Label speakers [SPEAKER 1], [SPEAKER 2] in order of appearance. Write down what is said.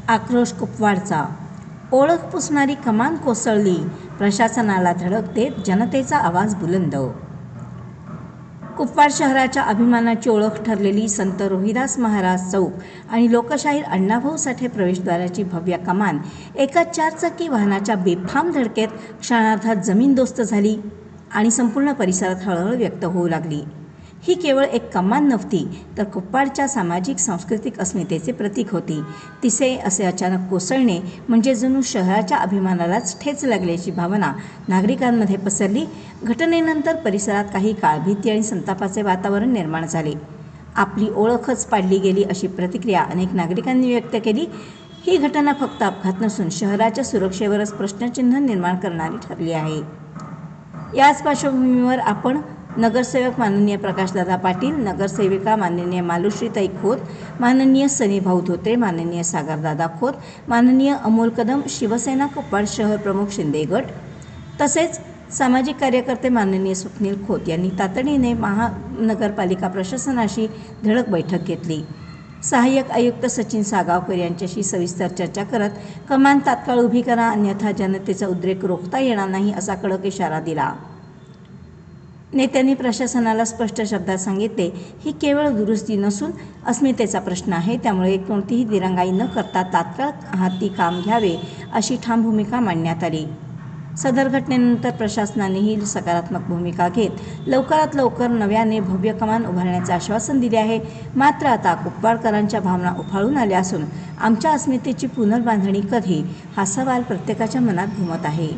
[SPEAKER 1] आक्रोश कुपवाडचा. ओळख पुसणारी कमान कोसळली, प्रशासनाला धडक देत जनतेचा आवाज बुलंद. कुपवाड शहराच्या अभिमानाची ओळख ठरलेली संत रोहिदास महाराज चौक आणि लोकशाहीर अण्णाभाऊ साठे प्रवेशद्वाराची भव्य कमान एका चारचाकी वाहनाच्या बेफाम धडकेत क्षणार्धात जमीनदोस्त झाली आणि संपूर्ण परिसरात हळहळ व्यक्त होऊ लागली. ही केवळ एक कमान नव्हती, तर कुपवाडच्या सामाजिक सांस्कृतिक अस्मितेचे प्रतीक होती. तिचे असे अचानक कोसळणे म्हणजे जणू शहराच्या अभिमानालाच ठेच लागल्याची भावना नागरिकांमध्ये पसरली. घटनेनंतर परिसरात काही काळ भीती आणि संतापाचे वातावरण निर्माण झाले. आपली ओळखच पाडली गेली अशी प्रतिक्रिया अनेक नागरिकांनी व्यक्त केली. ही घटना फक्त अपघात नसून शहराच्या सुरक्षेवरच प्रश्नचिन्ह निर्माण करणारी ठरली आहे. याच पार्श्वभूमीवर आपण नगरसेवक माननीय प्रकाशदादा पाटील, नगरसेविका माननीय मालुश्रीताई खोत, माननीय सनीभाऊ धोत्रे, माननीय सागरदादा खोत, माननीय अमोल कदम, शिवसेना कुपवाड शहर प्रमुख शिंदे गट तसेच सामाजिक कार्यकर्ते माननीय स्वप्नील खोत यांनी तातडीने महानगरपालिका प्रशासनाशी धडक बैठक घेतली. सहाय्यक आयुक्त सचिन सागावकर यांच्याशी सविस्तर चर्चा करत कमान तात्काळ उभी करा, अन्यथा जनतेचा उद्रेक रोखता येणार नाही असा कडक इशारा दिला. नेत्यांनी प्रशासनाला स्पष्ट शब्दात सांगितले, ही केवळ दुरुस्ती नसून अस्मितेचा प्रश्न आहे, त्यामुळे कोणतीही दिरंगाई न करता तात्काळ हाती काम घ्यावे अशी ठाम भूमिका मांडण्यात आली. सदर घटनेनंतर प्रशासनानेही सकारात्मक भूमिका घेत लवकरात लवकर नव्याने भव्य कमान उभारण्याचे आश्वासन दिले आहे. मात्र आता कुपवाडकरांच्या भावना उफाळून आल्या असून आमच्या अस्मितेची पुनर्बांधणी कधी हा सवाल प्रत्येकाच्या मनात घुमत आहे.